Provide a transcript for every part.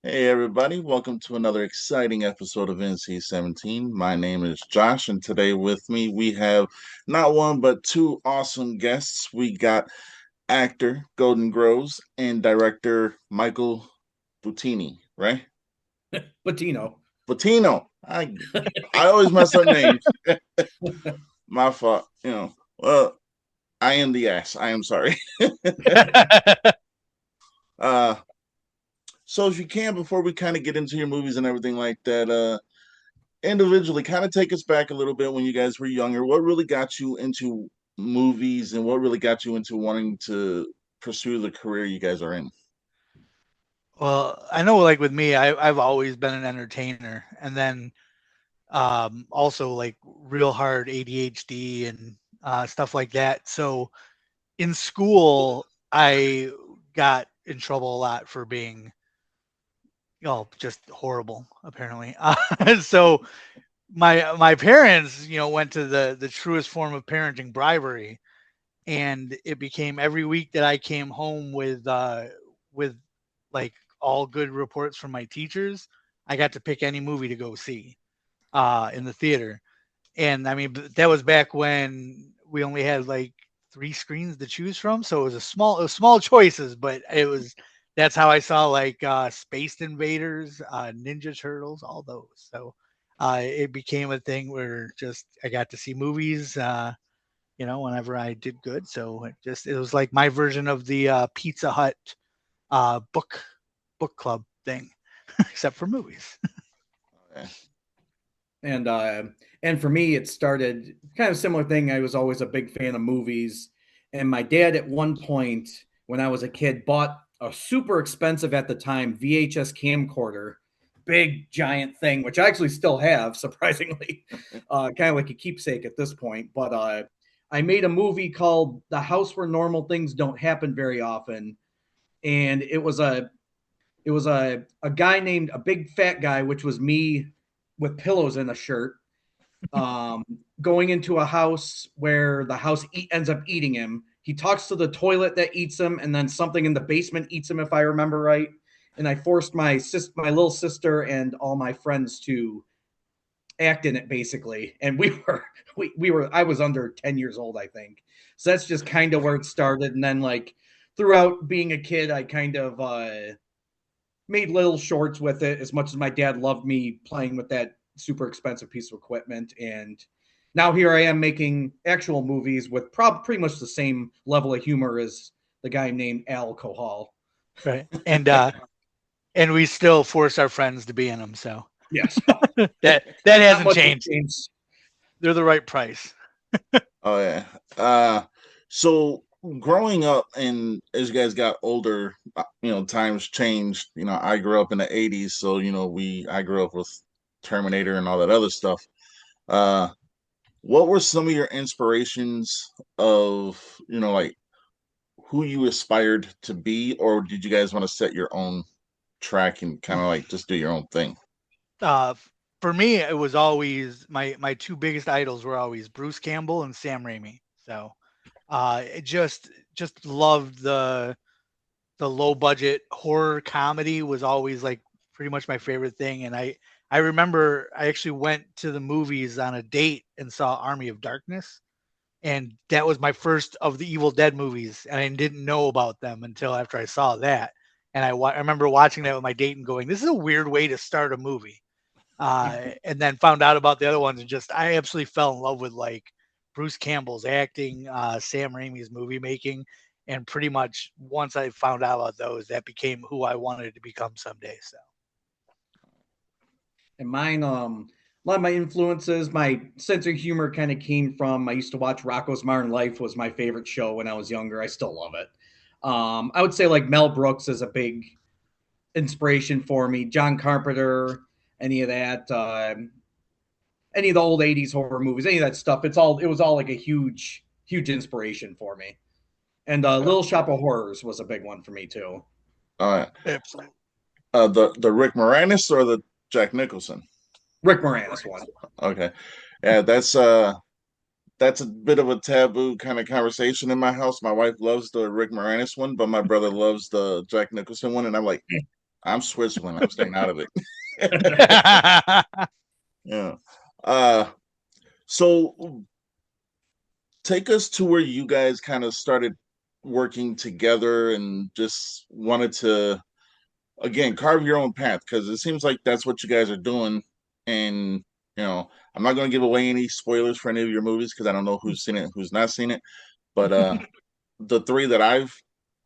Hey everybody, welcome to another exciting episode of NC-17. My name is Josh, and today with me we have not one but two awesome guests. We got actor Golden Groves and director Michael Buttini, right? BUTTINO. Buttino. I always mess up names. My fault. Well, I am the ass. I am sorry. uh so if you can, before we kind of get into your movies and everything like that, individually kind of take us back a little bit when you guys were younger. What really got you into movies and what really got you into wanting to pursue the career you guys are in? Well, I know like with me, I've always been an entertainer, and then also like real hard ADHD and stuff like that. So in school, I got in trouble a lot for being, just horrible, apparently. So my parents, went to the truest form of parenting, bribery, and it became every week that I came home with like all good reports from my teachers, I got to pick any movie to go see in the theater. And I mean, that was back when we only had like three screens to choose from, so it was small choices, but it was that's how I saw like Space Invaders, Ninja Turtles, all those. So it became a thing where just I got to see movies. Whenever I did good. So it was like my version of the Pizza Hut book club thing, except for movies. Okay. and uh, and for me, it started kind of similar thing. I was always a big fan of movies, and my dad at one point when I was a kid bought a super expensive at the time VHS camcorder, big giant thing, which I actually still have, surprisingly, kind of like a keepsake at this point. But I made a movie called "The House Where Normal Things Don't Happen Very Often," and it was a guy named a big fat guy, which was me with pillows in a shirt, um, going into a house where the house ends up eating him. He talks to the toilet that eats him, and then something in the basement eats him, if I remember right. And I forced my little sister and all my friends to act in it basically, and we were I was under 10 years old, I think. So that's just kind of where it started, and then like throughout being a kid, I kind of made little shorts with it as much as my dad loved me playing with that super expensive piece of equipment. And now here I am making actual movies with pretty much the same level of humor as the guy named Alcohol. Right. And we still force our friends to be in them. So Yes. that Not hasn't much has changed. changed. They're the right price. Oh yeah. So growing up and as you guys got older, times changed. I grew up in the 80s, so I grew up with Terminator and all that other stuff. Uh what were some of your inspirations of, like who you aspired to be, or did you guys want to set your own track and kind of like just do your own thing? Uh, for me, it was always my two biggest idols were always Bruce Campbell and Sam Raimi. So it just loved the low budget horror comedy was always like pretty much my favorite thing. And I remember I actually went to the movies on a date and saw Army of Darkness, and that was my first of the Evil Dead movies, and I didn't know about them until after I saw that. And I remember watching that with my date and going, "This is a weird way to start a movie." And then found out about the other ones, and just I absolutely fell in love with like Bruce Campbell's acting, Sam Raimi's movie making, and pretty much once I found out about those, that became who I wanted to become someday. So And mine, a lot of my influences, my sense of humor kind of came from. I used to watch Rocco's Modern Life was my favorite show when I was younger. I still love it. I would say like Mel Brooks is a big inspiration for me. John Carpenter, any of that, any of the old '80s horror movies, any of that stuff. It was all like a huge inspiration for me. And Little Shop of Horrors was a big one for me too. Uh, absolutely. the Rick Moranis or the Jack Nicholson? Rick Moranis one. Okay, yeah, that's a bit of a taboo kind of conversation in my house. My wife loves the Rick Moranis one, but my brother loves the Jack Nicholson one, and I'm like, I'm Switzerland. I'm staying out of it. Yeah. Uh, so take us to where you guys kind of started working together and just wanted to again carve your own path because it seems like that's what you guys are doing. And I'm not going to give away any spoilers for any of your movies because I don't know who's seen it, who's not seen it. But the three that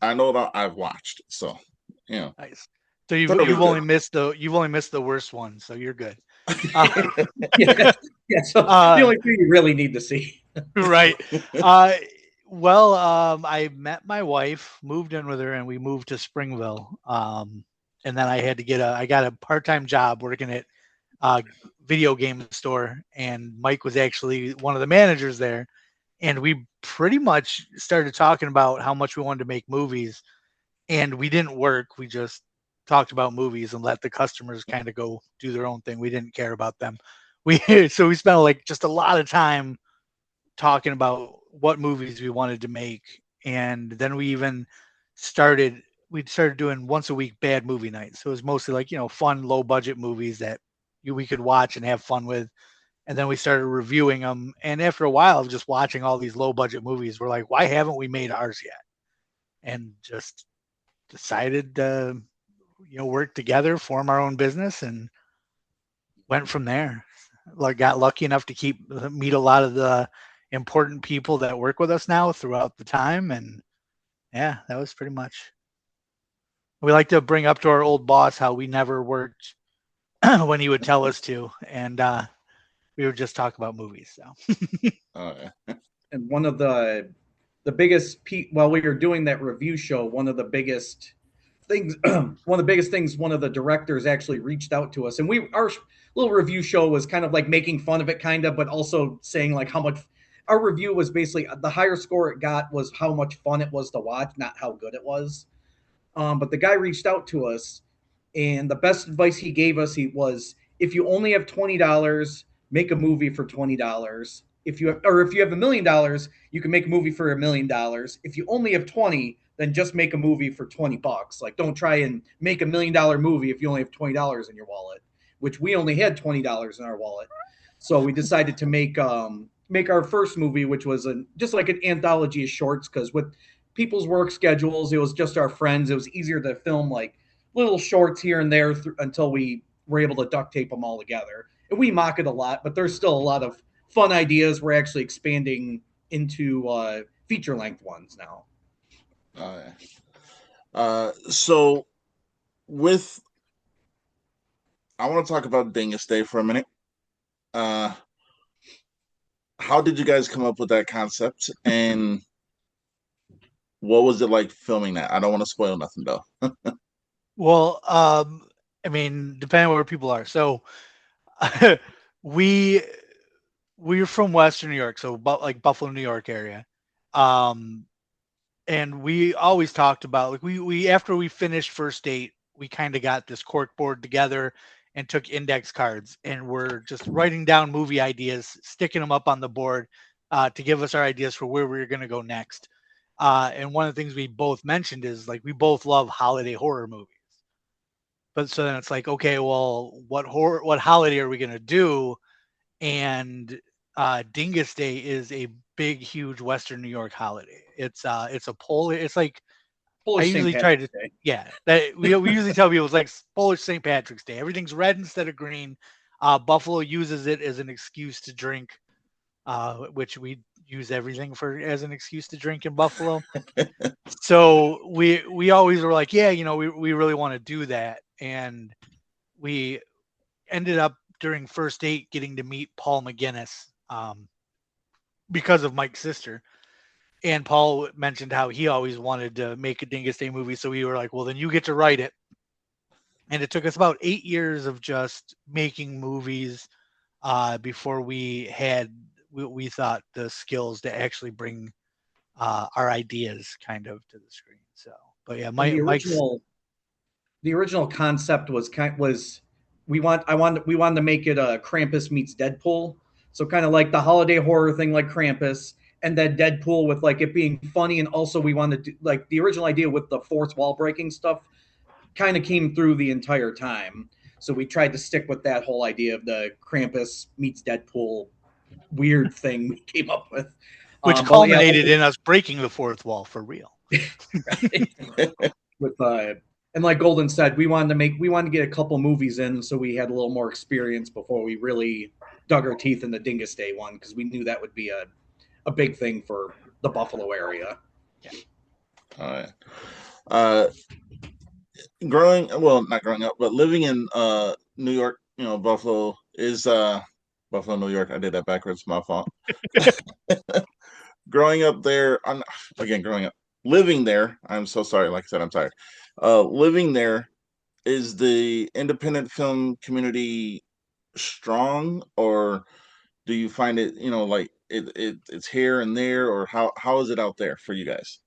I know about, I've watched. So Nice. So thoroughly you've good. only missed the worst one, so you're good. Yeah, yeah. So the only thing you really need to see. Right. I met my wife, moved in with her, and we moved to Springville. And then I got a part-time job working at a video game store, and Mike was actually one of the managers there. And we pretty much started talking about how much we wanted to make movies, and we didn't work. We just talked about movies and let the customers kind of go do their own thing. We didn't care about them. So we spent like just a lot of time talking about what movies we wanted to make. And then we started doing once a week bad movie nights. So it was mostly like, fun, low budget movies that we could watch and have fun with. And then we started reviewing them. And after a while of just watching all these low budget movies, we're like, why haven't we made ours yet? And just decided to, work together, form our own business, and went from there. Like, got lucky enough to meet a lot of the important people that work with us now throughout the time. And yeah, that was pretty much. We like to bring up to our old boss how we never worked when he would tell us to. And we would just talk about movies. So. Oh, yeah. And one of the biggest while we were doing that review show, one of the biggest things one of the directors actually reached out to us, and our little review show was kind of like making fun of it, kind of, but also saying like how much our review was basically the higher score it got was how much fun it was to watch, not how good it was. But the guy reached out to us, and the best advice he gave us was, if you only have $20, make a movie for $20. If you have $1 million, you can make a movie for $1 million. If you only have 20, then just make a movie for $20. Like, don't try and make $1 million movie if you only have $20 in your wallet, which we only had $20 in our wallet. So we decided to make our first movie, which was just like an anthology of shorts, because with people's work schedules, it was just our friends. It was easier to film like little shorts here and there until we were able to duct tape them all together. And we mock it a lot, but there's still a lot of fun ideas. We're actually expanding into feature length ones now. So I want to talk about Dingus Day for a minute. How did you guys come up with that concept, and what was it like filming that? I don't want to spoil nothing though. Well, I mean, depending on where people are. So we're from Western New York, so like Buffalo, New York area. And we always talked about, like, we after we finished First Date, we kind of got this cork board together and took index cards, and we're just writing down movie ideas, sticking them up on the board to give us our ideas for where we were going to go next. And one of the things we both mentioned is, like, we both love holiday horror movies. But so then it's like, okay, well, what holiday are we going to do? And Dingus Day is a big, huge Western New York holiday. It's a Polish. It's like Polish I usually St. try to, Patrick's Day. yeah. That we usually tell people it's like Polish St. Patrick's Day. Everything's red instead of green. Buffalo uses it as an excuse to drink, which we use everything as an excuse to drink in Buffalo. So we always were like, yeah, we really want to do that, and we ended up during First Date getting to meet Paul McGinnis because of Mike's sister. And Paul mentioned how he always wanted to make a Dingus Day movie. So we were like, well, then you get to write it. And it took us about 8 years of just making movies before we thought the skills to actually bring our ideas kind of to the screen. So, but yeah, the original concept was we wanted to make it a Krampus meets Deadpool. So kind of like the holiday horror thing, like Krampus, and then Deadpool with like it being funny. And also we wanted to do, like, the original idea with the fourth wall breaking stuff kind of came through the entire time. So we tried to stick with that whole idea of the Krampus meets Deadpool weird thing we came up with. Which But yeah, culminated in us breaking the fourth wall for real. right. With and like Golden said, we wanted to get a couple movies in, so we had a little more experience before we really dug our teeth in the Dingus Day one, because we knew that would be a big thing for the Buffalo area. Yeah. All right. Uh, not growing up, but living in New York, Buffalo is Buffalo, New York. I did that backwards, my fault. Growing up there, growing up, living there. I'm so sorry. Like I said, I'm tired. Living there, is the independent film community strong, or do you find it, like it's here and there, or how is it out there for you guys?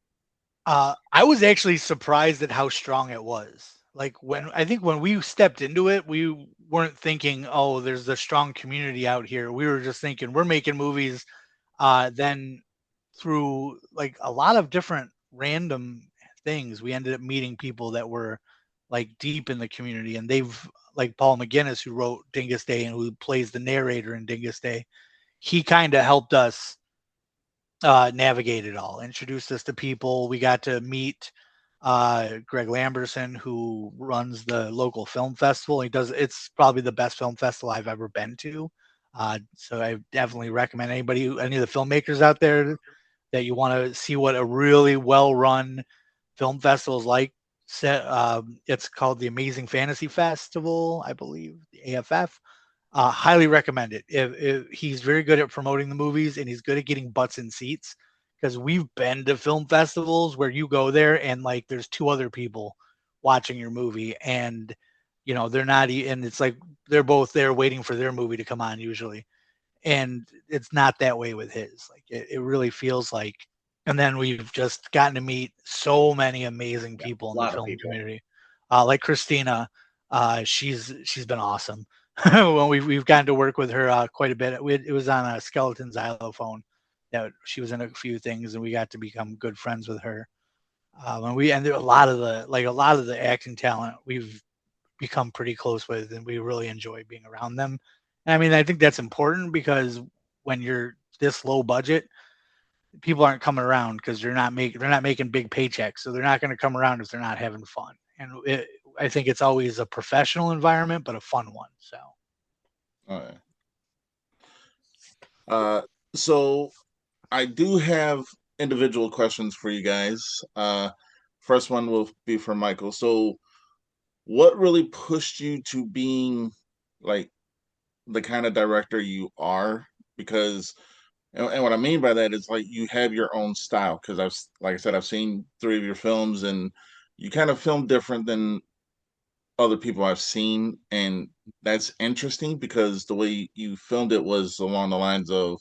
I was actually surprised at how strong it was. Like I think when we stepped into it, we weren't thinking, "Oh, there's a strong community out here." We were just thinking we're making movies. Then through like a lot of different random things, we ended up meeting people that were like deep in the community, and they've like Paul McGinnis, who wrote Dingus Day and who plays the narrator in Dingus Day. He kind of helped us navigate it all, introduced us to people. We got to meet Greg Lamberson, who runs the local film festival. It's probably the best film festival I've ever been to. So I definitely recommend any of the filmmakers out there that you want to see what a really well run film festival is like. It's called the Amazing Fantasy Festival, I believe, the AFF. Highly recommend it. If he's very good at promoting the movies, and he's good at getting butts in seats, because we've been to film festivals where you go there and like there's two other people watching your movie, and they're not, and it's like they're both there waiting for their movie to come on usually, and it's not that way with his. Like it really feels like. And then we've just gotten to meet so many amazing people in the film community, like Christina. She's been awesome. Well, we've gotten to work with her quite a bit. It was on a Skeleton Xylophone that she was in a few things, and we got to become good friends with her. And a lot of the acting talent we've become pretty close with, and we really enjoy being around them. And I mean, I think that's important, because when you're this low budget, people aren't coming around because they're not making big paychecks, so they're not going to come around if they're not having fun. And I think it's always a professional environment, but a fun one. So. All right. So I do have individual questions for you guys. First one will be for Michael. So, what really pushed you to being like the kind of director you are? Because, and what I mean by that is like you have your own style. Because like I said, I've seen 3 of your films, and you kind of film different than other people I've seen, and that's interesting because the way you filmed it was along the lines of,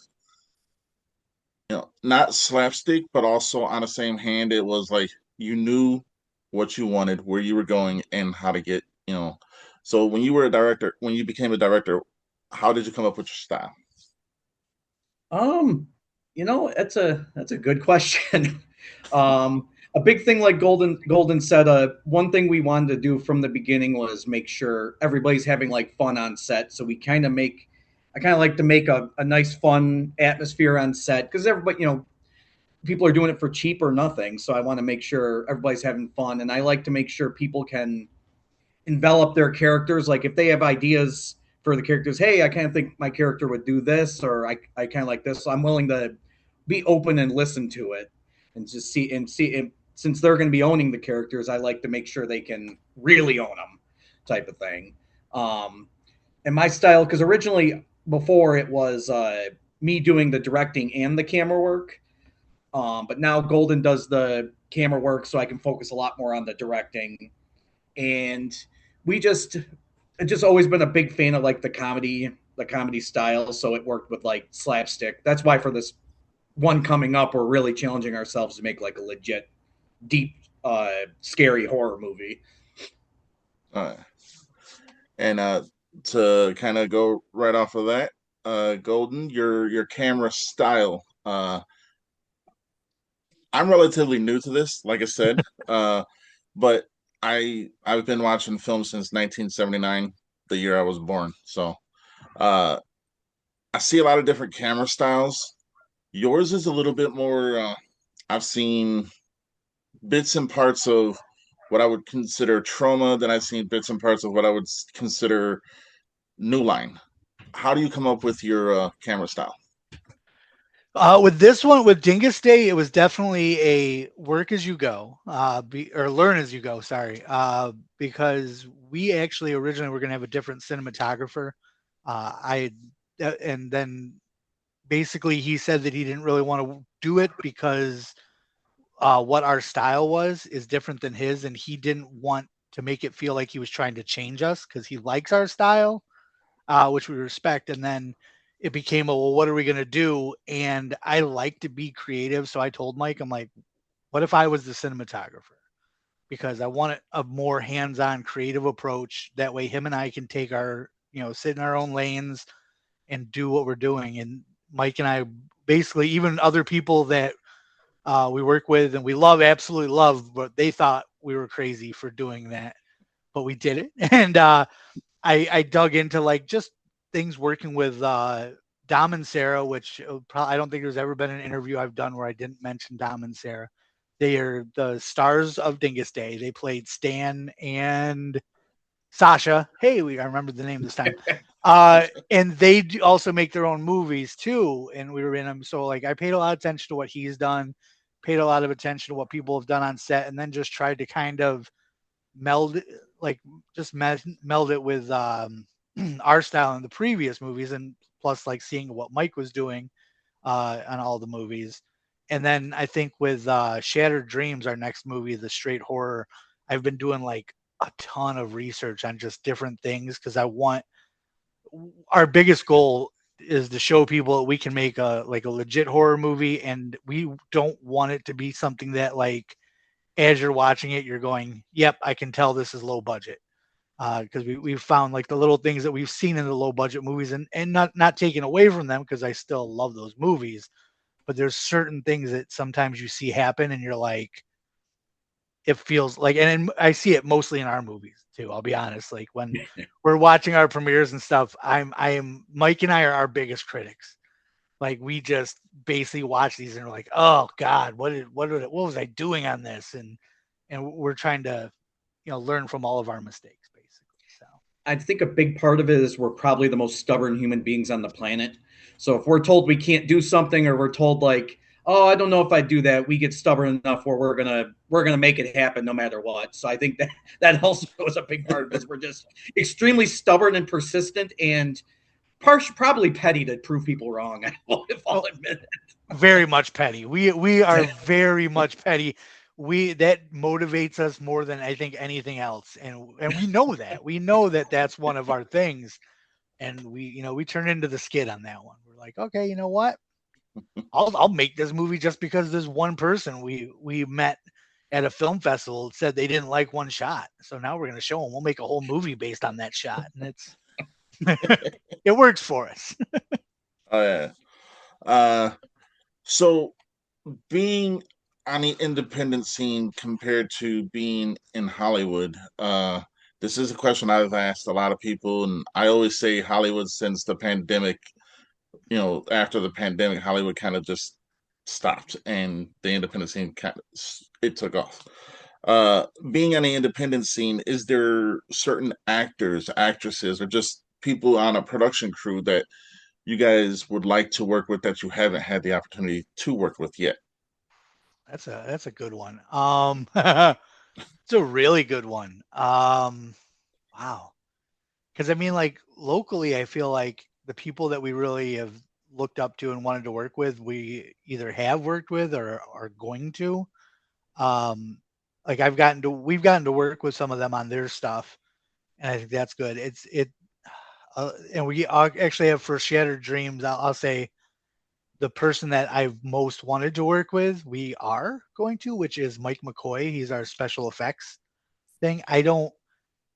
not slapstick, but also on the same hand, it was like you knew what you wanted, where you were going, and how to get. So when you became a director, how did you come up with your style? That's a good question. A big thing, like Golden said, one thing we wanted to do from the beginning was make sure everybody's having like fun on set. So I kind of like to make a nice fun atmosphere on set, because everybody, people are doing it for cheap or nothing. So I want to make sure everybody's having fun, and I like to make sure people can envelop their characters. Like if they have ideas for the characters, hey, I kind of think my character would do this, or I kind of like this. So I'm willing to be open and listen to it, and just see. And since they're going to be owning the characters, I like to make sure they can really own them, type of thing. Um, and my style, because originally before it was me doing the directing and the camera work, but now Golden does the camera work, so I can focus a lot more on the directing. And we just it's just always been a big fan of like the comedy style, so it worked with like slapstick. That's why for this one coming up, we're really challenging ourselves to make like a legit deep scary horror movie. Uh, and to kind of go right off of that, Golden, your camera style. I'm relatively new to this, like I said, but I've been watching film since 1979, the year I was born. So uh, I see a lot of different camera styles. Yours is a little bit more. I've seen bits and parts of what I would consider trauma. Then I've seen bits and parts of what I would consider new line. How do you come up with your camera style? With this one, with Dingus Day, it was definitely a work as you go, or learn as you go. Sorry, because we actually originally were going to have a different cinematographer. And then basically he said that he didn't really want to do it because what our style was is different than his, and he didn't want to make it feel like he was trying to change us because he likes our style, which we respect. And then it became a, well, what are we going to do? And I like to be creative. So I told Mike, I'm like, what if I was the cinematographer? Because I want a more hands-on creative approach. That way him and I can take our, sit in our own lanes and do what we're doing. And Mike and I basically, even other people that we work with and we absolutely love, but they thought we were crazy for doing that, but we did it. And I dug into like just things working with Dom and Sarah, which I don't think there's ever been an interview I've done where I didn't mention Dom and Sarah. They are the stars of Dingus Day. They played Stan and Sasha. Hey, I remember the name this time. And they also make their own movies too. And we were in them. So like I paid a lot of attention to what he's done, paid a lot of attention to what people have done on set, and then just tried to kind of meld like just meld it with our style in the previous movies, and plus like seeing what Mike was doing on all the movies. And then I think with Shattered Dreams, our next movie, the straight horror, I've been doing like a ton of research on just different things because I want our biggest goal is to show people that we can make a legit horror movie, and we don't want it to be something that like as you're watching it, you're going, yep, I can tell this is low budget. Because we've found like the little things that we've seen in the low budget movies, and not taking away from them because I still love those movies, but there's certain things that sometimes you see happen and you're like, it feels like, and I see it mostly in our movies too. I'll be honest. Like when we're watching our premieres and stuff, Mike and I are our biggest critics. Like we just basically watch these and we're like, oh God, what was I doing on this? And we're trying to, learn from all of our mistakes basically. So I think a big part of it is we're probably the most stubborn human beings on the planet. So if we're told we can't do something, or we're told like, oh, I don't know if I do that, we get stubborn enough where we're gonna make it happen no matter what. So I think that also is a big part of it. We're just extremely stubborn and persistent, and probably petty to prove people wrong. If I'll admit it. Very much petty. We are very much petty. That motivates us more than I think anything else, and we know that. We know that that's one of our things, and we turn into the skid on that one. We're like, okay, you know what? I'll make this movie just because there's one person we met at a film festival said they didn't like one shot, so now we're gonna show them. We'll make a whole movie based on that shot, and it's it works for us. Oh yeah. So being on the independent scene compared to being in Hollywood, this is a question I've asked a lot of people, and I always say Hollywood since the pandemic, after the pandemic, Hollywood kind of just stopped and the independent scene kind of it took off. Being on the independent scene, is there certain actors, actresses, or just people on a production crew that you guys would like to work with that you haven't had the opportunity to work with yet? That's a good one. It's a really good one. Wow. Because I mean, like locally, I feel like the people that we really have looked up to and wanted to work with, we either have worked with or are going to. Um, like we've gotten to work with some of them on their stuff, and I think that's good. And we actually have for Shattered Dreams. I'll say the person that I've most wanted to work with, we are going to, which is Mike McCoy. He's our special effects thing.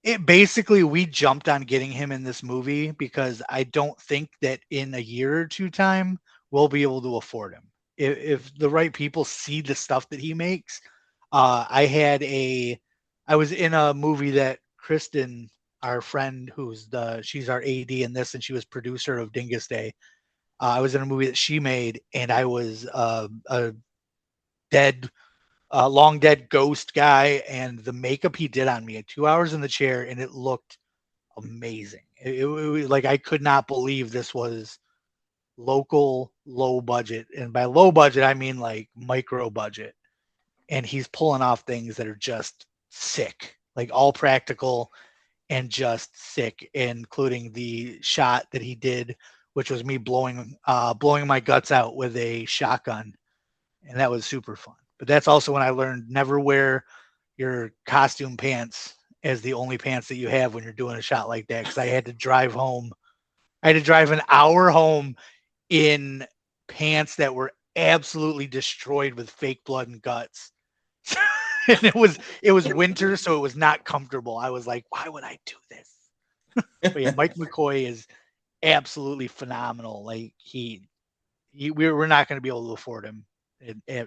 It basically we jumped on getting him in this movie because I don't think that in a year or two time we'll be able to afford him. If the right people see the stuff that he makes, I had a I was in a movie that Kristen, our friend, she's our AD in this, and she was producer of Dingus Day. I was in a movie that she made, and I was a dead, long dead ghost guy, and the makeup he did on me at 2 hours in the chair, and it looked amazing. It like I could not believe this was local, low budget, and by low budget I mean like micro budget. And he's pulling off things that are just sick, like all practical and just sick, including the shot that he did, which was me blowing my guts out with a shotgun, and that was super fun. But that's also when I learned never wear your costume pants as the only pants that you have when you're doing a shot like that, because I had to drive home. I had to drive an hour home in pants that were absolutely destroyed with fake blood and guts. And it was winter, so it was not comfortable. I was like, why would I do this? But yeah, Mike McCoy is absolutely phenomenal. Like we're not going to be able to afford him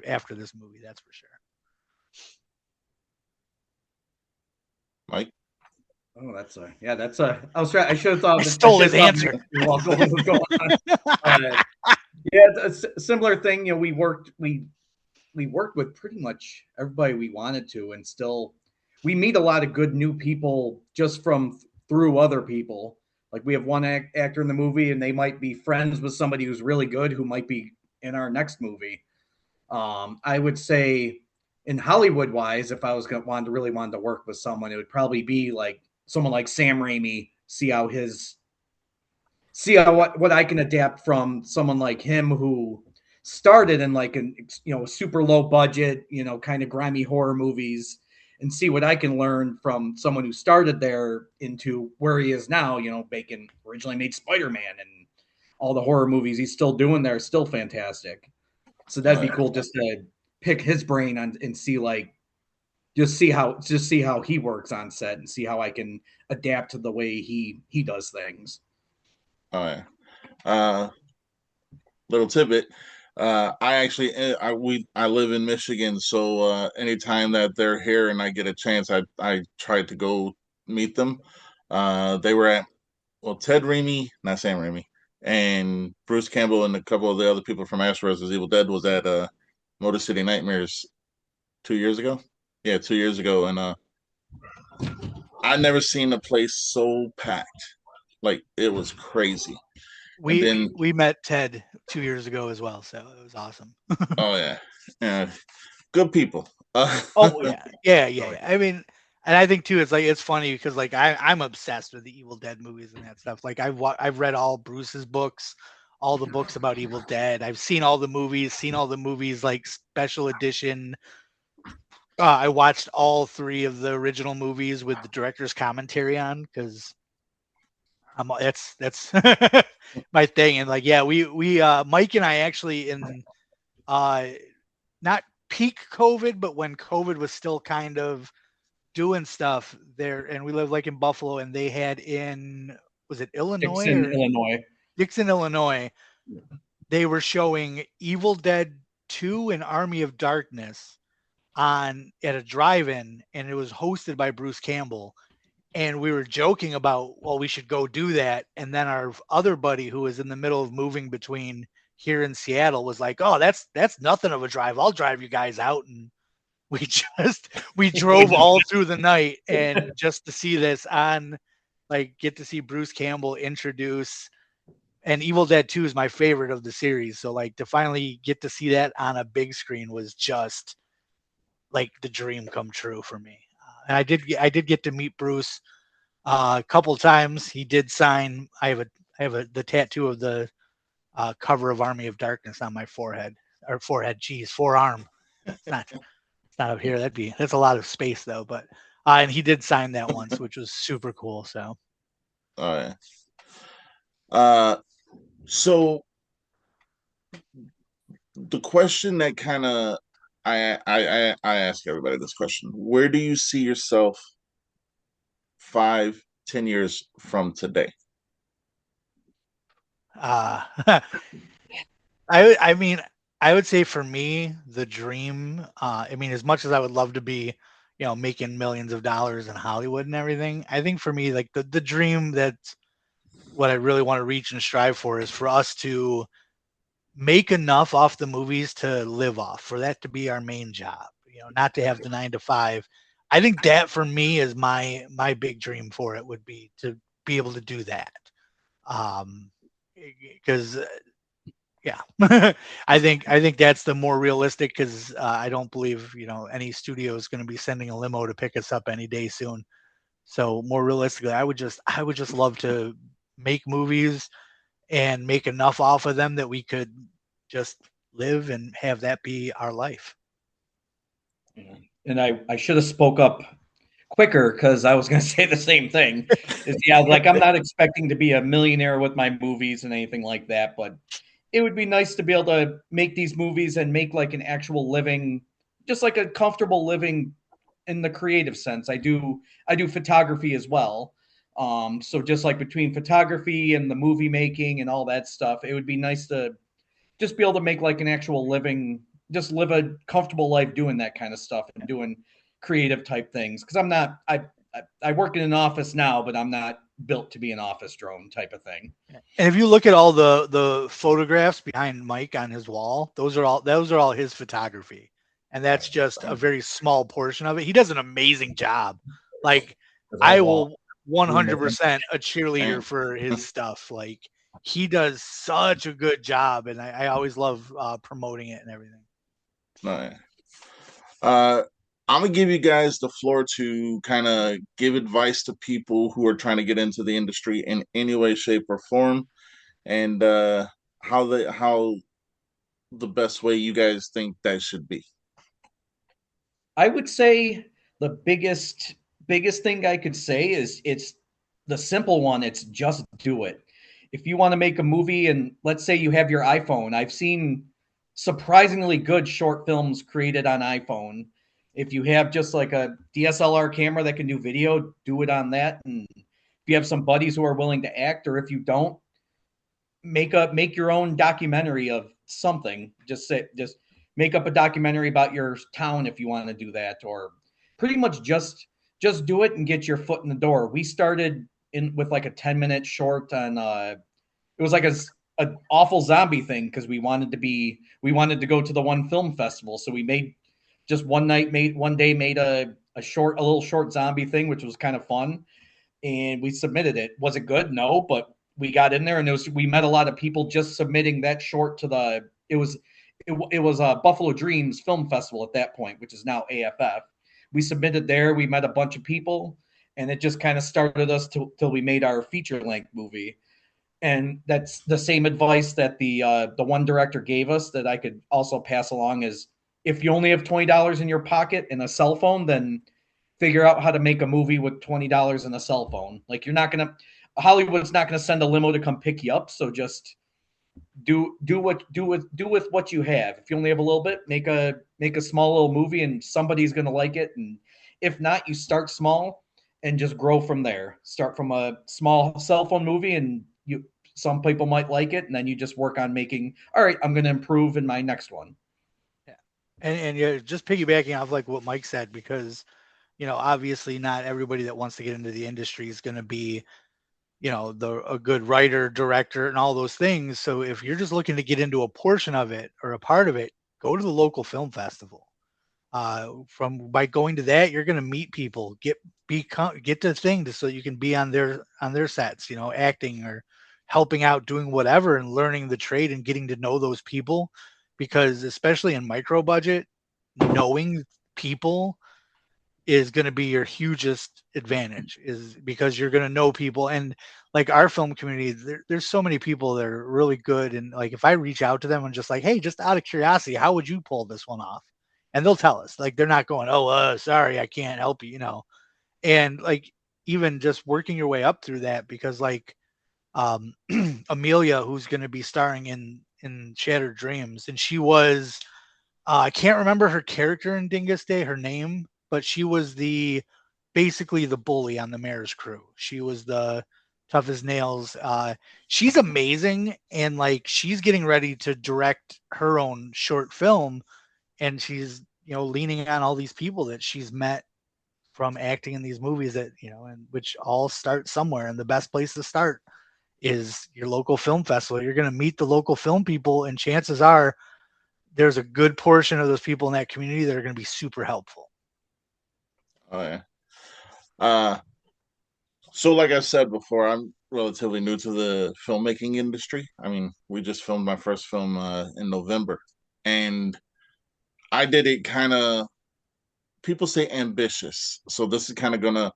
after this movie, that's for sure. Mike. Oh, that's a. I was trying. I should have thought. I stole his answer. While going was going on. Yeah, it's a similar thing. You know, we worked with pretty much everybody we wanted to, and still we meet a lot of good new people just from through other people. Like we have one actor in the movie, and they might be friends with somebody who's really good, who might be in our next movie. I would say in Hollywood wise, if I was going to really wanted to work with someone, it would probably be like someone like Sam Raimi. See how what I can adapt from someone like him who started in like a super low budget, kind of grimy horror movies, and see what I can learn from someone who started there into where he is now. Bacon originally made Spider-Man, and all the horror movies he's still doing there are still fantastic. So that'd be cool just to pick his brain on and see see how he works on set and see how I can adapt to the way he does things. All right. Little tidbit. I live in Michigan, so anytime that they're here and I get a chance, I try to go meet them. They were at Ted Raimi, not Sam Raimi, and Bruce Campbell and a couple of the other people from Ash vs. Evil Dead was at Motor City Nightmares 2 years ago. Yeah, 2 years ago, and I never seen a place so packed. Like it was crazy. We met Ted 2 years ago as well, so it was awesome. Oh yeah, good people. Oh yeah. I mean, and I think too, it's funny because like I'm obsessed with the Evil Dead movies and that stuff. Like I've read all Bruce's books, all the books about Evil Dead. I've seen all the movies like special edition. I watched all 3 of the original movies with the director's commentary on because that's my thing. And like, yeah, we Mike and I actually in not peak COVID, but when COVID was still kind of doing stuff there, and we live like in Buffalo, and they had was it Illinois? Dixon, Illinois. They were showing Evil Dead 2 and Army of Darkness at a drive-in, and it was hosted by Bruce Campbell. And we were joking about, well, we should go do that. And then our other buddy who was in the middle of moving between here in Seattle was like, oh, that's nothing of a drive. I'll drive you guys out. And we drove all through the night and just to see this get to see Bruce Campbell introduce, and Evil Dead 2 is my favorite of the series. So like to finally get to see that on a big screen was just like the dream come true for me. And I did get to meet Bruce a couple of times. He did sign. I have the tattoo of the cover of Army of Darkness on my forehead. Geez, forearm. It's not up here. That's a lot of space though. But and he did sign that once, which was super cool. So. All right. So the question that kind of I ask everybody this question: where do you see yourself 5, 10 years from today? I mean, I would say for me, the dream. I mean, as much as I would love to be, making millions of dollars in Hollywood and everything. I think for me, like the dream that's what I really want to reach and strive for is for us to make enough off the movies to live off, for that to be our main job, not to have the 9 to 5. I think that for me is my big dream for it, would be to be able to do that. Because yeah, I think that's the more realistic, because I don't believe any studio is going to be sending a limo to pick us up any day soon. So more realistically, I would just love to make movies and make enough off of them that we could just live and have that be our life. And I should have spoke up quicker because I was going to say the same thing. Like I'm not expecting to be a millionaire with my movies and anything like that, but it would be nice to be able to make these movies and make like an actual living, just like a comfortable living in the creative sense. I do photography as well. So just like between photography and the movie making and all that stuff, it would be nice to just be able to make like an actual living, just live a comfortable life doing that kind of stuff and doing creative type things. Because I work in an office now, but I'm not built to be an office drone type of thing. And if you look at all the photographs behind Mike on his wall, those are all his photography, and that's just a very small portion of it. He does an amazing job. Like, I will 100% a cheerleader for his stuff. Like, he does such a good job, and I always love promoting it and everything. All right. I'm gonna give you guys the floor to kind of give advice to people who are trying to get into the industry in any way, shape, or form, and how the best way you guys think that should be. I would say the biggest thing I could say is it's the simple one. It's just do it. If you want to make a movie and let's say you have your iPhone, I've seen surprisingly good short films created on iPhone. If you have just like a DSLR camera that can do video, do it on that. And if you have some buddies who are willing to act, or if you don't, make your own documentary of something. Just make up a documentary about your town if you want to do that, or pretty much just do it and get your foot in the door. We started in with like a 10-minute short on it was like a awful zombie thing because we wanted to go to the one film festival, so we made just one day made a little short zombie thing, which was kind of fun, and we submitted it. Was it good? No, but we got in there, and we met a lot of people just submitting that short to the. It was a Buffalo Dreams Film Festival at that point, which is now AFF. We submitted there. We met a bunch of people, and it just kind of started us till we made our feature length movie. And that's the same advice that the one director gave us that I could also pass along is if you only have $20 in your pocket and a cell phone, then figure out how to make a movie with $20 in a cell phone. Like Hollywood's not gonna send a limo to come pick you up, so just do with what you have. If you only have a little bit, make a small little movie and somebody's gonna like it. And if not, you start small and just grow from there. Start from a small cell phone movie and some people might like it, and then you just work on making, all right, I'm gonna improve in my next one. Yeah. And yeah, just piggybacking off like what Mike said, because obviously not everybody that wants to get into the industry is going to be a good writer, director, and all those things. So if you're just looking to get into a portion of it or a part of it, go to the local film festival. By going to that, you're going to meet people, get the thing so you can be on their sets, acting or helping out, doing whatever, and learning the trade and getting to know those people. Because especially in micro budget, knowing people is going to be your hugest advantage, is because you're going to know people. And like our film community, there's so many people that are really good. And like, if I reach out to them and just like, hey, just out of curiosity, how would you pull this one off? And they'll tell us. Like, they're not going, oh, sorry, I can't help you, And like, even just working your way up through that, because like Amelia, who's going to be starring in Shattered Dreams, and she was I can't remember her character in Dingus Day, her name, but she was basically the bully on the mayor's crew. She was the tough as nails. She's amazing, and like, she's getting ready to direct her own short film, and she's leaning on all these people that she's met from acting in these movies that, and which all start somewhere. And the best place to start is your local film festival. You're going to meet the local film people, and chances are there's a good portion of those people in that community that are going to be super helpful. Oh yeah. So like I said before, I'm relatively new to the filmmaking industry. I mean, we just filmed my first film in November, and I did it kind of. People say ambitious, so this is kind of gonna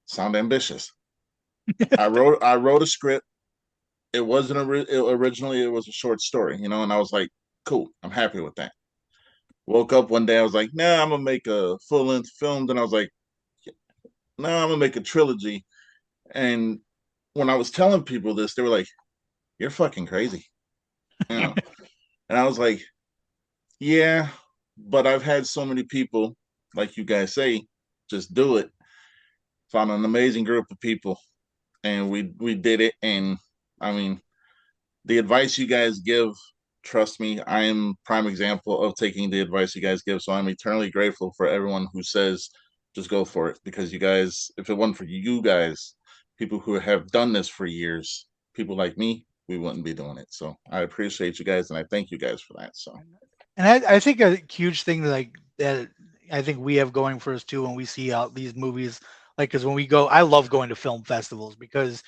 sound ambitious. I wrote a script. It wasn't originally, it was a short story, and I was like, cool, I'm happy with that. Woke up one day, I was like, nah, I'm gonna make a full length film. Then I was like, nah, I'm gonna make a trilogy. And when I was telling people this, they were like, you're fucking crazy. You know? And I was like, yeah, but I've had so many people, like you guys say, just do it. Found an amazing group of people, and we did it. And I mean, the advice you guys give, trust me, I am prime example of taking the advice you guys give. So I'm eternally grateful for everyone who says just go for it, because you guys, if it wasn't for you guys, people who have done this for years, people like me, we wouldn't be doing it. So I appreciate you guys, and I thank you guys for that. So, and I think a huge thing like that I think we have going for us too when we see out these movies, like, because when we go, I love going to film festivals because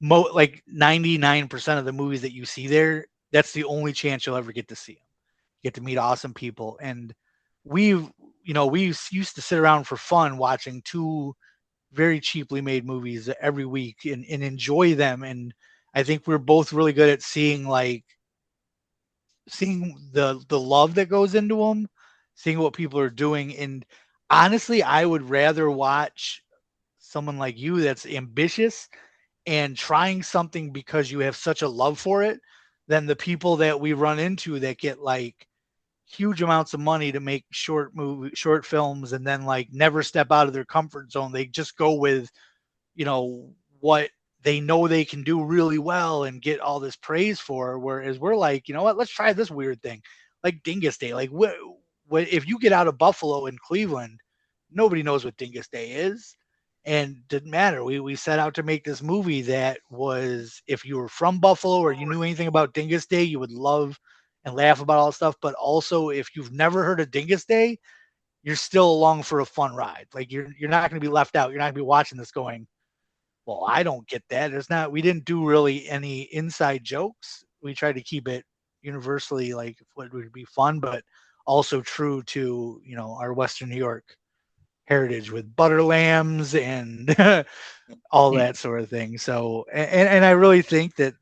like 99% of the movies that you see there, that's the only chance you'll ever get to see them. You get to meet awesome people, and we've we used to sit around for fun watching two very cheaply made movies every week and enjoy them. And I think we're both really good at seeing the love that goes into them, seeing what people are doing. And honestly, I would rather watch someone like you that's ambitious and trying something because you have such a love for it than the people that we run into that get like huge amounts of money to make short films and then like never step out of their comfort zone. They just go with, what they know they can do really well and get all this praise for. Whereas we're like, you know what, let's try this weird thing, like Dingus Day. Like, what if you get out of Buffalo and Cleveland, nobody knows what Dingus Day is, and it didn't matter. We set out to make this movie that was, if you were from Buffalo or you knew anything about Dingus Day, you would love and laugh about all this stuff. But also, if you've never heard of Dingus Day, you're still along for a fun ride. Like, you're not going to be left out. You're not going to be watching this going, well, I don't get that. We didn't do really any inside jokes. We tried to keep it universally like what would be fun, but also true to, our Western New York heritage with butter lambs and all that sort of thing. So, and I really think that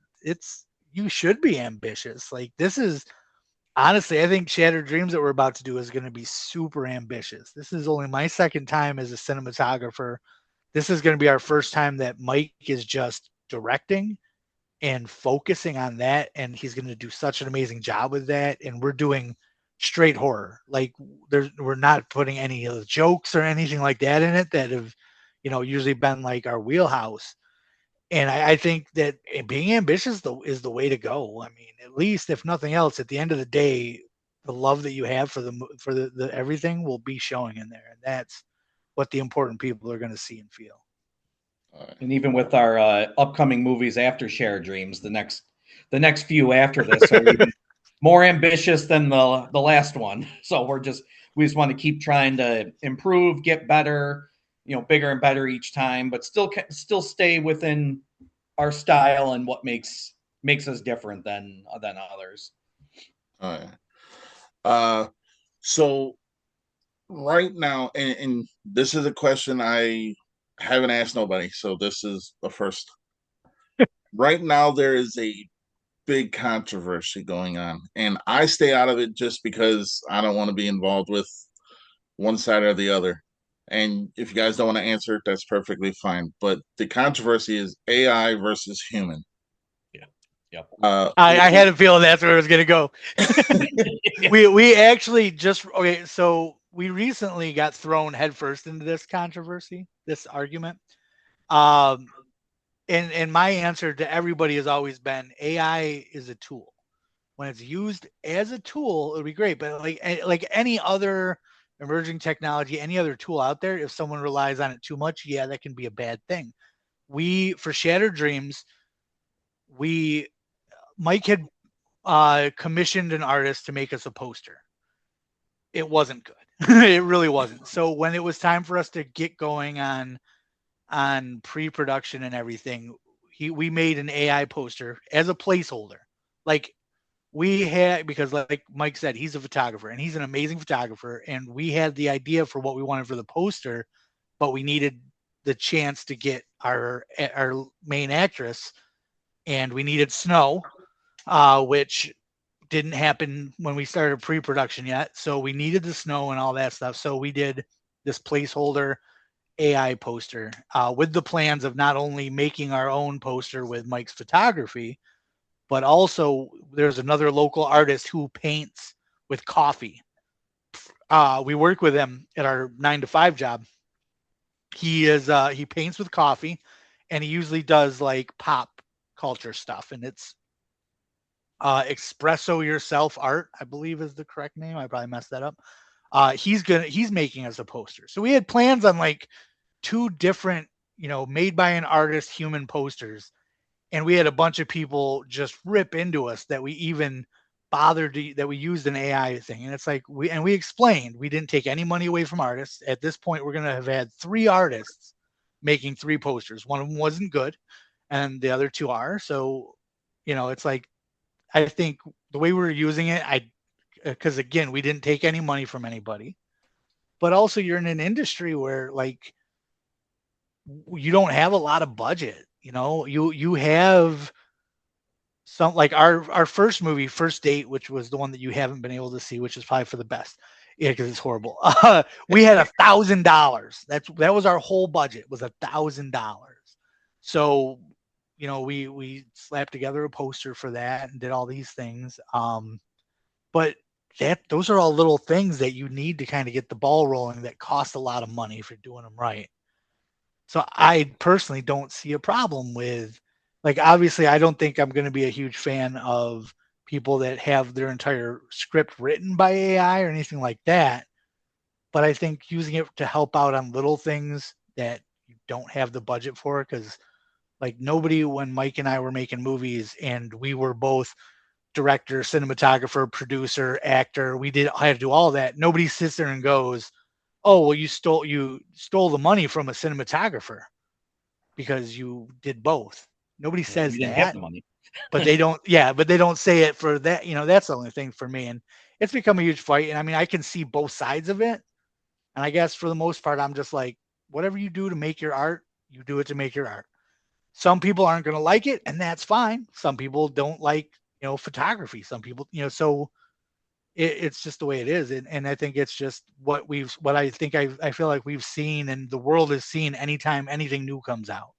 you should be ambitious. Like, this is honestly, I think Shattered Dreams that we're about to do is going to be super ambitious. This is only my second time as a cinematographer. This is going to be our first time that Mike is just directing and focusing on that. And he's going to do such an amazing job with that. And we're doing straight horror. Like, we're not putting any of the jokes or anything like that in it that have, usually been like our wheelhouse. And I think that being ambitious is the way to go. I mean, at least if nothing else, at the end of the day, the love that you have for the everything will be showing in there. And that's what the important people are going to see and feel. And even with our upcoming movies after Shared Dreams, the next few after this are even more ambitious than the last one. So we just want to keep trying to improve, get better, bigger and better each time, but still stay within our style and what makes us different than others. all right. So right now, and this is a question I haven't asked nobody, so this is the first. Right now, there is a big controversy going on, and I stay out of it just because I don't want to be involved with one side or the other. And if you guys don't want to answer it, that's perfectly fine. But the controversy is AI versus human. Yeah. Yep. I had a feeling that's where it was going to go. we actually so we recently got thrown headfirst into this controversy, this argument. And my answer to everybody has always been AI is a tool. When it's used as a tool, it'll be great. But like any other emerging technology, any other tool out there, if someone relies on it too much, yeah, that can be a bad thing. For Shattered Dreams, Mike had commissioned an artist to make us a poster. It wasn't good. It really wasn't. So when it was time for us to get going on pre-production and everything, we made an AI poster as a placeholder. Like we had, because like Mike said, he's a photographer and he's an amazing photographer, and we had the idea for what we wanted for the poster, but we needed the chance to get our main actress, and we needed snow, which didn't happen when we started pre-production yet. So we needed the snow and all that stuff. So we did this placeholder AI poster with the plans of not only making our own poster with Mike's photography, but also there's another local artist who paints with coffee. We work with him at our 9 to 5 job. He paints with coffee, and he usually does like pop culture stuff, and it's Espresso Yourself Art, I believe is the correct name. I probably messed that up. He's making us a poster. So we had plans on like 2 different, made by an artist human posters. And we had a bunch of people just rip into us that we even that we used an AI thing. And it's like, we explained we didn't take any money away from artists. At this point, we're going to have had 3 artists making 3 posters. One of them wasn't good, and the other 2 are. So, it's like, I think the way we were using it, because again, we didn't take any money from anybody, but also you're in an industry where like you don't have a lot of budget. You have some, like our first movie, First Date, which was the one that you haven't been able to see, which is probably for the best. Yeah, because it's horrible. We had $1,000. That was our whole budget, was $1,000. So, we slapped together a poster for that and did all these things. But those are all little things that you need to kind of get the ball rolling that cost a lot of money if you're doing them right. So I personally don't see a problem with, like, obviously I don't think I'm going to be a huge fan of people that have their entire script written by AI or anything like that. But I think using it to help out on little things that you don't have the budget for, because like nobody, when Mike and I were making movies and we were both director, cinematographer, producer, actor, I had to do all that. Nobody sits there and goes, "Oh, well, you stole the money from a cinematographer because you did both." Nobody says you didn't have that, the money. but they don't. Yeah, but they don't say it for that. That's the only thing for me, and it's become a huge fight. And I mean, I can see both sides of it, and I guess for the most part, I'm just like, whatever you do to make your art, you do it to make your art. Some people aren't going to like it, and that's fine. Some people don't like, photography. Some people, so it's just the way it is. And I think it's just what I think I feel like we've seen and the world has seen anytime anything new comes out.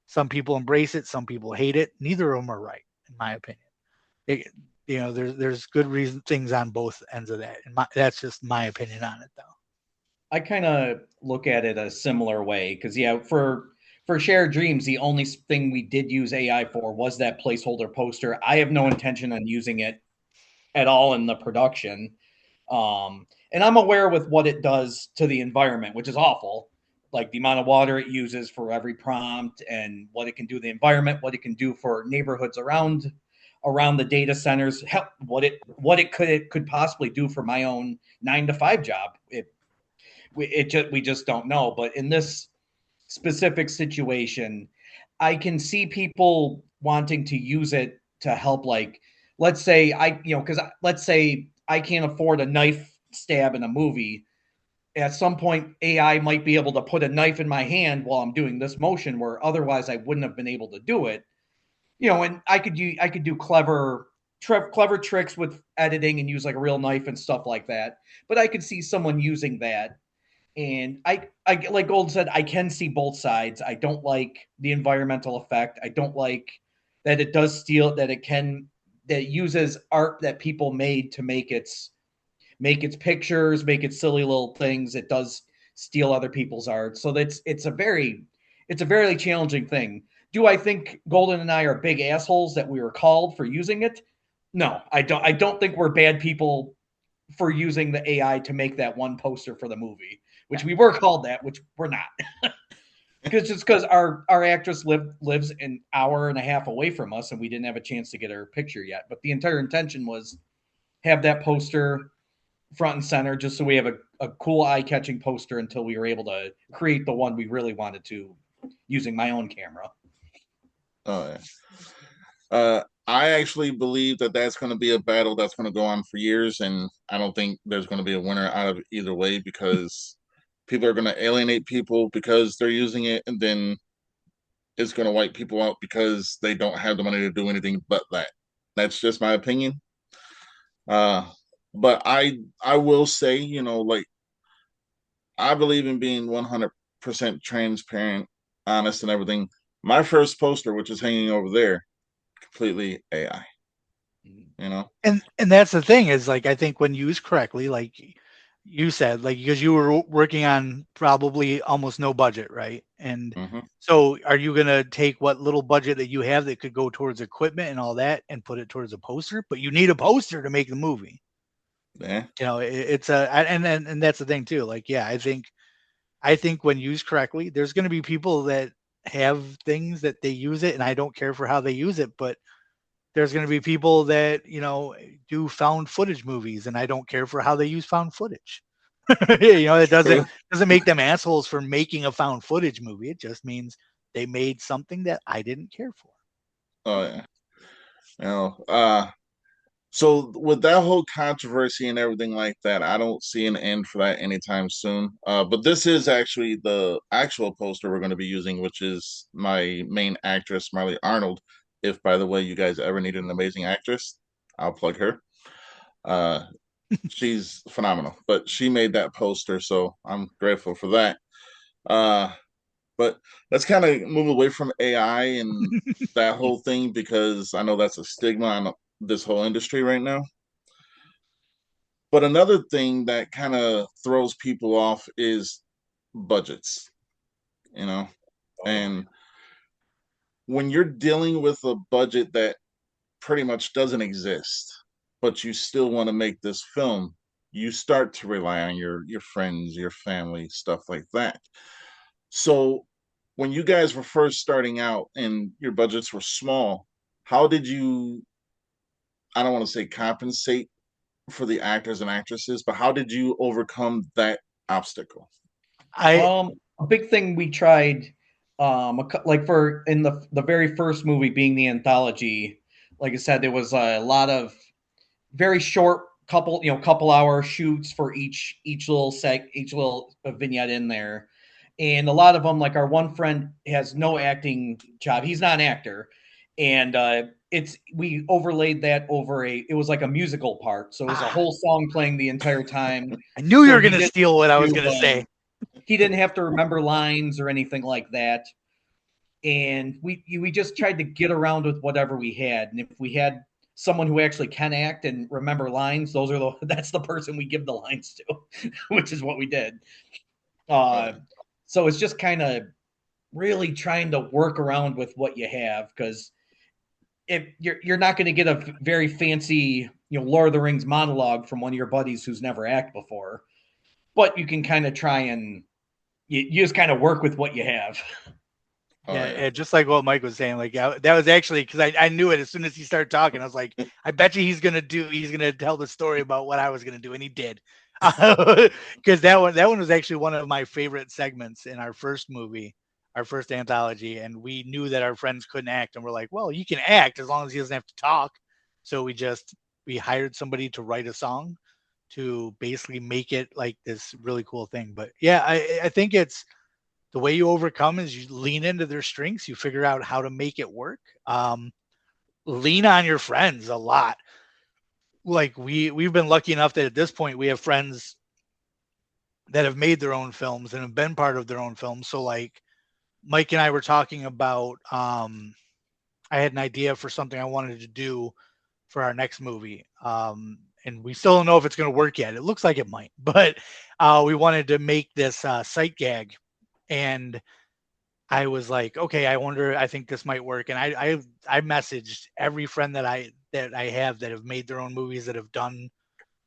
Some people embrace it. Some people hate it. Neither of them are right, in my opinion. There's good things on both ends of that. And that's just my opinion on it, though. I kind of look at it a similar way because, yeah, for Shared Dreams, the only thing we did use AI for was that placeholder poster. I have no intention on using it at all in the production. And I'm aware with what it does to the environment, which is awful. Like the amount of water it uses for every prompt and what it can do to the environment, what it can do for neighborhoods around the data centers, what it could possibly do for my own 9 to 5 job. We just don't know. But in this specific situation, I can see people wanting to use it to help. Like, let's say let's say I can't afford a knife stab in a movie. At some point, AI might be able to put a knife in my hand while I'm doing this motion, where otherwise I wouldn't have been able to do it. And I could do clever tricks with editing and use like a real knife and stuff like that. But I could see someone using that. And I like Gold said, I can see both sides. I don't like the environmental effect. I don't like that it does steal, that it uses art that people made to make its pictures, make its silly little things. It does steal other people's art. So it's a very challenging thing. Do I think Golden and I are big assholes that we were called for using it? No, I don't think we're bad people for using the AI to make that one poster for the movie, which we were called that, which we're not. Because our actress lives an hour and a half away from us, and we didn't have a chance to get her picture yet. But the entire intention was have that poster front and center, just so we have a cool eye catching poster until we were able to create the one we really wanted to using my own camera. Oh yeah. I actually believe that that's going to be a battle that's going to go on for years, and I don't think there's going to be a winner out of either way because people are going to alienate people because they're using it, and then it's going to wipe people out because they don't have the money to do anything but that. That's just my opinion. Uh, but I will say, like I believe in being 100% transparent, honest, and everything. My first poster, which is hanging over there, completely AI. You know. And that's the thing is, like, I think when used correctly, like you said, like, because you were working on probably almost no budget, right? And so are you going to take what little budget that you have that could go towards equipment and all that and put it towards a poster? But you need a poster to make the movie. Yeah. It's and that's the thing too. Like, yeah, I think when used correctly, there's going to be people that have things that they use it, and I don't care for how they use it, but there's going to be people that, do found footage movies, and I don't care for how they use found footage. It doesn't make them assholes for making a found footage movie. It just means they made something that I didn't care for. Oh yeah. So with that whole controversy and everything like that, I don't see an end for that anytime soon. But this is actually the actual poster we're going to be using, which is my main actress, Marley Arnold. If, by the way, you guys ever need an amazing actress, I'll plug her. She's phenomenal, but she made that poster, so I'm grateful for that. But let's kind of move away from AI and that whole thing because I know that's a stigma on this whole industry right now. But another thing that kind of throws people off is budgets, and when you're dealing with a budget that pretty much doesn't exist, but you still want to make this film, you start to rely on your friends, your family, stuff like that. So when you guys were first starting out and your budgets were small, how did you, I don't want to say compensate for the actors and actresses, but how did you overcome that obstacle? A big thing we tried, like for in the very first movie being the anthology, like I said, there was a lot of very short couple hour shoots for each little vignette in there, and a lot of them, like our one friend has no acting job, he's not an actor, and we overlaid that over it was like a musical part, so it was a whole song playing the entire time. I knew you were going to steal what I was going to say. He didn't have to remember lines or anything like that, and we just tried to get around with whatever we had, and if we had someone who actually can act and remember lines, that's the person we give the lines to, which is what we did. So it's just kind of really trying to work around with what you have, because if you're not going to get a very fancy, Lord of the Rings monologue from one of your buddies who's never acted before, but you can kind of try and you just kind of work with what you have. Yeah, just like what Mike was saying, like that was actually because I knew it as soon as he started talking. I was like, I bet you he's gonna tell the story about what I was gonna do, and he did. Because that one was actually one of my favorite segments in our first movie, our first anthology, and we knew that our friends couldn't act, and we're like, well, you can act as long as he doesn't have to talk. So we hired somebody to write a song to basically make it like this really cool thing. But yeah, I think it's the way you overcome is you lean into their strengths. You figure out how to make it work. Lean on your friends a lot. Like we've been lucky enough that at this point we have friends that have made their own films and have been part of their own films. So like Mike and I were talking about, I had an idea for something I wanted to do for our next movie. And we still don't know if it's going to work yet. It looks like it might, but we wanted to make this sight gag. And I was like, okay, I think this might work. And I messaged every friend that I have that have made their own movies, that have done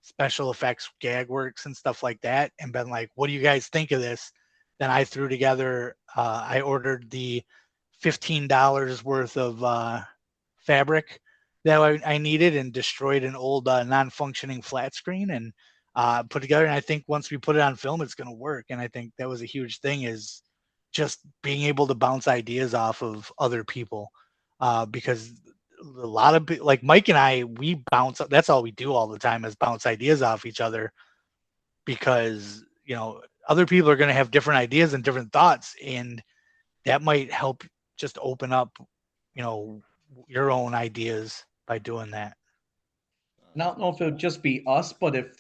special effects gag works and stuff like that, and been like, what do you guys think of this? Then I threw together, I ordered the $15 worth of fabric that I needed and destroyed an old non-functioning flat screen and put together. And I think once we put it on film, it's going to work. And I think that was a huge thing, is just being able to bounce ideas off of other people, because a lot of like Mike and I, we bounce. That's all we do all the time, is bounce ideas off each other, because other people are going to have different ideas and different thoughts, and that might help just open up your own ideas by doing that. I don't know if it would just be us, but if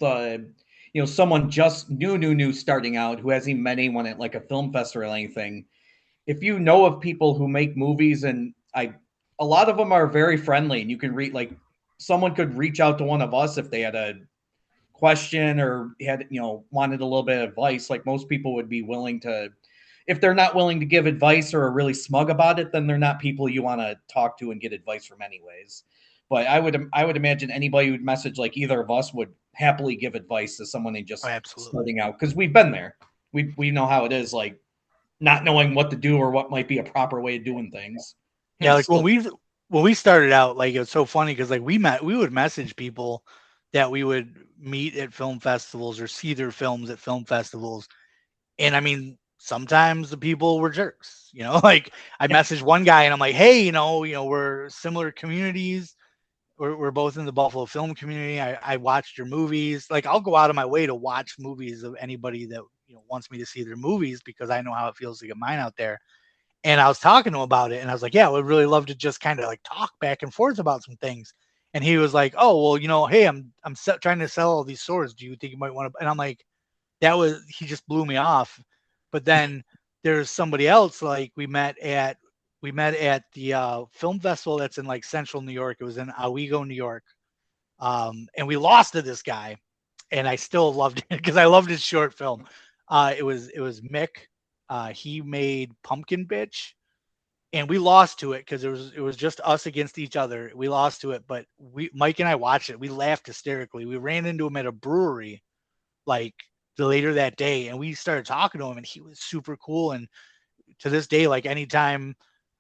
someone just new starting out who hasn't met anyone at like a film fest or anything, if you know of people who make movies, and a lot of them are very friendly, and you can read, like, someone could reach out to one of us if they had a question or had wanted a little bit of advice. Like, most people would be willing to. If they're not willing to give advice or are really smug about it, then they're not people you want to talk to and get advice from anyways. But I would imagine anybody who'd message like either of us would happily give advice to someone they just starting out, because we've been there. We know how it is, like not knowing what to do or what might be a proper way of doing things. Yeah, like when we started out, like, it was so funny because like we would message people that we would meet at film festivals or see their films at film festivals, and I mean, sometimes the people were jerks. Like I messaged one guy and I'm like, hey, we're similar communities. We're both in the Buffalo film community. I watched your movies. Like, I'll go out of my way to watch movies of anybody that wants me to see their movies, because I know how it feels to get mine out there. And I was talking to him about it, and I was like, yeah, I would really love to just kind of like talk back and forth about some things. And he was like, oh, well, hey, I'm trying to sell all these swords. Do you think you might want to? And I'm like, he just blew me off. But then there's somebody else, like we met at the film festival that's in like central New York. It was in Oswego, New York. And we lost to this guy, and I still loved it because I loved his short film. It was Mick. He made Pumpkin Bitch, and we lost to it because it was just us against each other. We lost to it, but Mike and I watched it. We laughed hysterically. We ran into him at a brewery like later that day, and we started talking to him, and he was super cool. And to this day, like anytime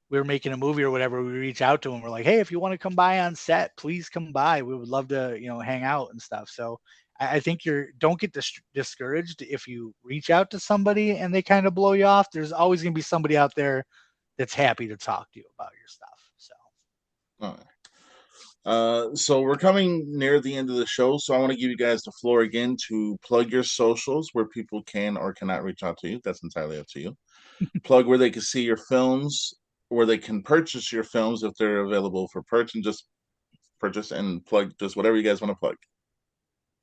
we were making a movie or whatever, we reach out to him. We're like, hey, if you want to come by on set, please come by. We would love to, hang out and stuff. So I think don't get discouraged if you reach out to somebody and they kind of blow you off. There's always going to be somebody out there that's happy to talk to you about your stuff. So. All right. So we're coming near the end of the show, so I want to give you guys the floor again to plug your socials where people can or cannot reach out to you. That's entirely up to you. Plug where they can see your films, where they can purchase your films if they're available for purchase, and just purchase, and plug just whatever you guys want to plug.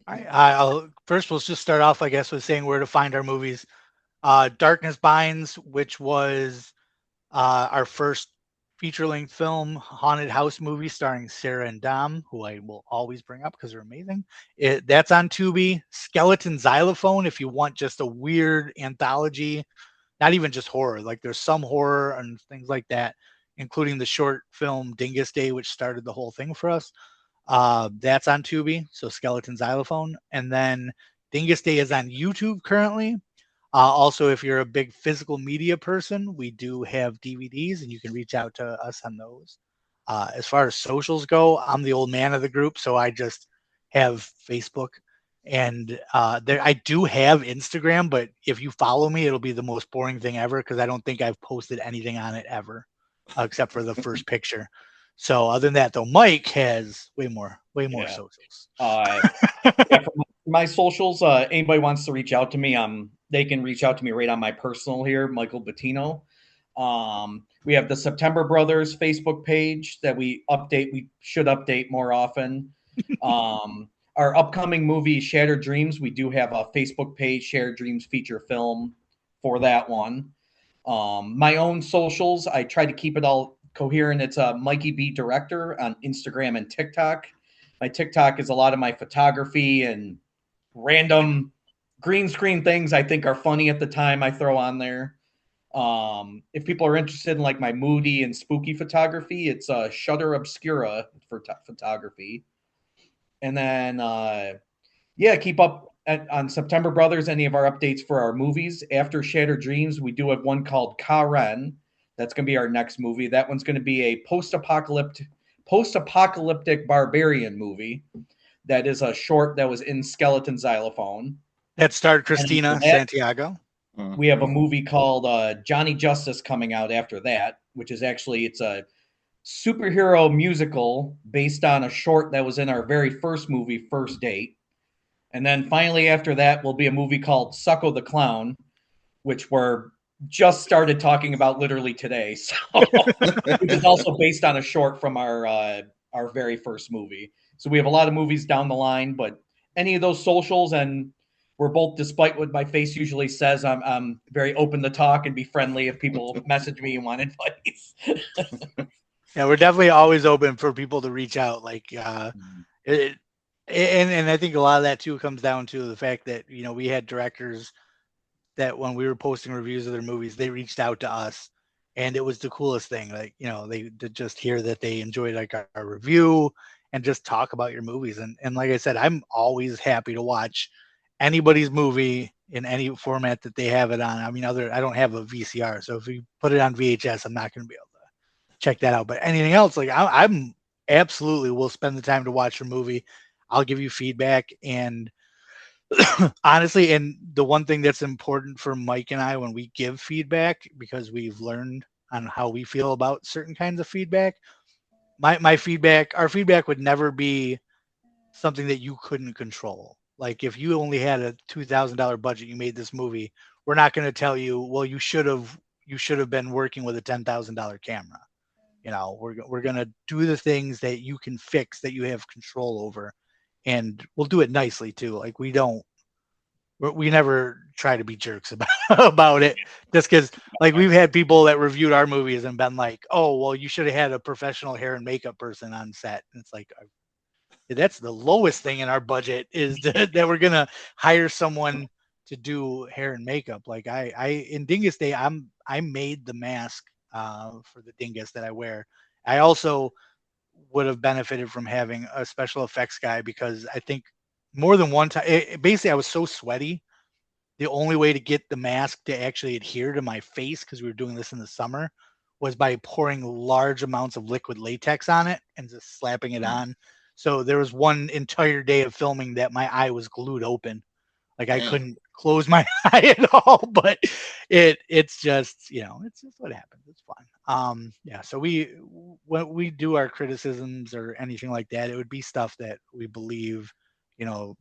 I'll first, we'll just start off, I guess, with saying where to find our movies. Darkness Binds, which was our first feature-length film, haunted house movie starring Sarah and Dom, who I will always bring up because they're amazing. That's on Tubi. Skeleton Xylophone, if you want just a weird anthology, not even just horror. Like, there's some horror and things like that, including the short film Dingus Day, which started the whole thing for us. That's on Tubi, so Skeleton Xylophone. And then Dingus Day is on YouTube currently. Also, if you're a big physical media person, we do have DVDs, and you can reach out to us on those. As far as socials go, I'm the old man of the group, so I just have Facebook. And I do have Instagram, but if you follow me, it'll be the most boring thing ever because I don't think I've posted anything on it ever, except for the first picture. So other than that, though, Mike has way more socials. For my socials, anybody wants to reach out to me, they can reach out to me right on my personal here, Michael Buttino. We have the September Brothers Facebook page that we update. We should update more often. Our upcoming movie, Shattered Dreams, we do have a Facebook page, Shattered Dreams feature film for that one. My own socials, I try to keep it all coherent. It's a Mikey B Director on Instagram and TikTok. My TikTok is a lot of my photography and random green screen things I think are funny at the time I throw on there. If people are interested in like my moody and spooky photography, it's Shutter Obscura for photography. And then Yeah, keep up on September Brothers, any of our updates for our movies. After Shattered Dreams, we do have one called Karen. That's going to be our next movie. That one's going to be a post-apocalyptic barbarian movie. That is a short that was in Skeleton Xylophone. That starred And after Christina that, Santiago. we have a movie called Johnny Justice coming out after that, which is actually it's a superhero musical based on a short that was in our very first movie, First Date. And then finally, after that, will be a movie called Sucko the Clown, which we're just started talking about literally today. So, which is also based on a short from our very first movie. So we have a lot of movies down the line, but any of those socials, and we're both, despite what my face usually says, I'm very open to talk and be friendly if people message me and want advice. Yeah, we're definitely always open for people to reach out. Like, it, and I think a lot of that too comes down to the fact that we had directors that when we were posting reviews of their movies, they reached out to us, and it was the coolest thing. Like, they to just hear that they enjoyed like our review and just talk about your movies. And like I said, I'm always happy to watch anybody's movie in any format that they have it on. I mean, I don't have a VCR, so if you put it on VHS, I'm not going to be able to check that out. But anything else, like I'm absolutely will spend the time to watch your movie. I'll give you feedback. And honestly, and the one thing that's important for Mike and I when we give feedback, because we've learned on how we feel about certain kinds of feedback, my feedback, our feedback would never be something that you couldn't control. Like if you only had a $2,000 budget, you made this movie, we're not going to tell you, well, you should have been working with a $10,000 camera. We're going to do the things that you can fix, that you have control over, and we'll do it nicely too. Like we never try to be jerks about about it, just because like we've had people that reviewed our movies and been like, oh well, you should have had a professional hair and makeup person on set. And it's like, that's the lowest thing in our budget, is that we're gonna hire someone to do hair and makeup. Like I in Dingus Day, I made the mask for the dingus that I wear. I also would have benefited from having a special effects guy, because I think more than one time, basically I was so sweaty. The only way to get the mask to actually adhere to my face, because we were doing this in the summer, was by pouring large amounts of liquid latex on it and just slapping it on. So there was one entire day of filming that my eye was glued open. Like I Dang. couldn't close my eye at all. But it's just, it's just what happens. It's fun. Yeah. So when we do our criticisms or anything like that, it would be stuff that we believe, you know,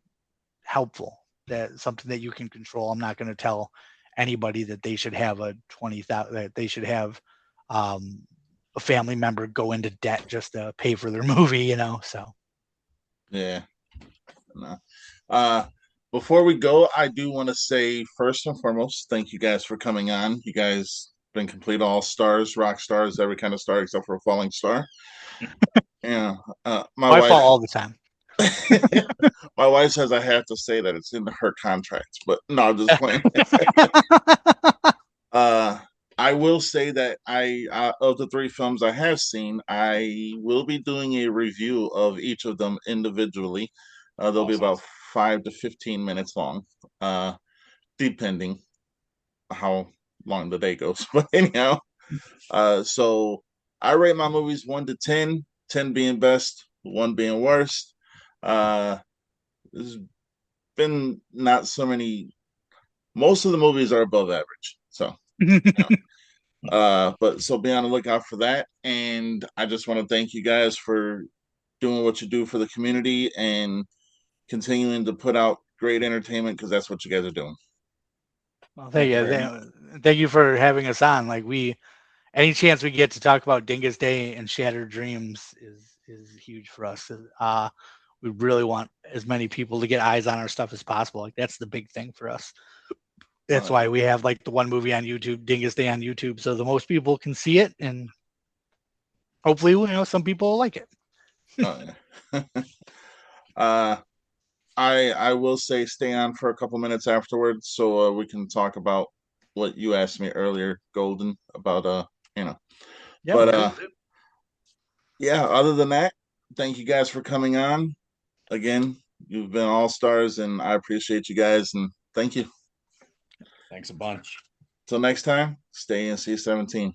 helpful, that something that you can control. I'm not going to tell anybody that they should have a 20,000, that they should have a family member go into debt just to pay for their movie, so. Yeah. No. Before we go, I do want to say first and foremost, thank you guys for coming on. You guys been complete all stars, rock stars, every kind of star except for a falling star. Yeah. My I wife fall all the time. my wife says I have to say that it's in her contract, but no, I'm just playing. uh I will say that I of the three films I have seen, I will be doing a review of each of them individually. They'll be Awesome. about 5 to 15 minutes long, depending how long the day goes. But anyhow, so I rate my movies 1 to 10, 10 being best, one being worst. Uh, there's been not so many. Most of the movies are above average, so but so be on the lookout for that. And I just want to thank you guys for doing what you do for the community and continuing to put out great entertainment, because that's what you guys are doing. Well, thank Thank you you. very much. Thank you for having us on. Like any chance we get to talk about Dingus Day and Shattered Dreams is huge for us. We really want as many people to get eyes on our stuff as possible. Like that's the big thing for us. That's why we have like the one movie on YouTube, Dingus Day on YouTube, so the most people can see it, and hopefully, some people will like it. Yeah. uh, I will say stay on for a couple minutes afterwards, so we can talk about what you asked me earlier, Golden, about you know. Yeah, But we'll do. yeah, other than that, thank you guys for coming on again. You've been all stars, and I appreciate you guys. And thank you. Thanks a bunch. Till next time, stay NC-17.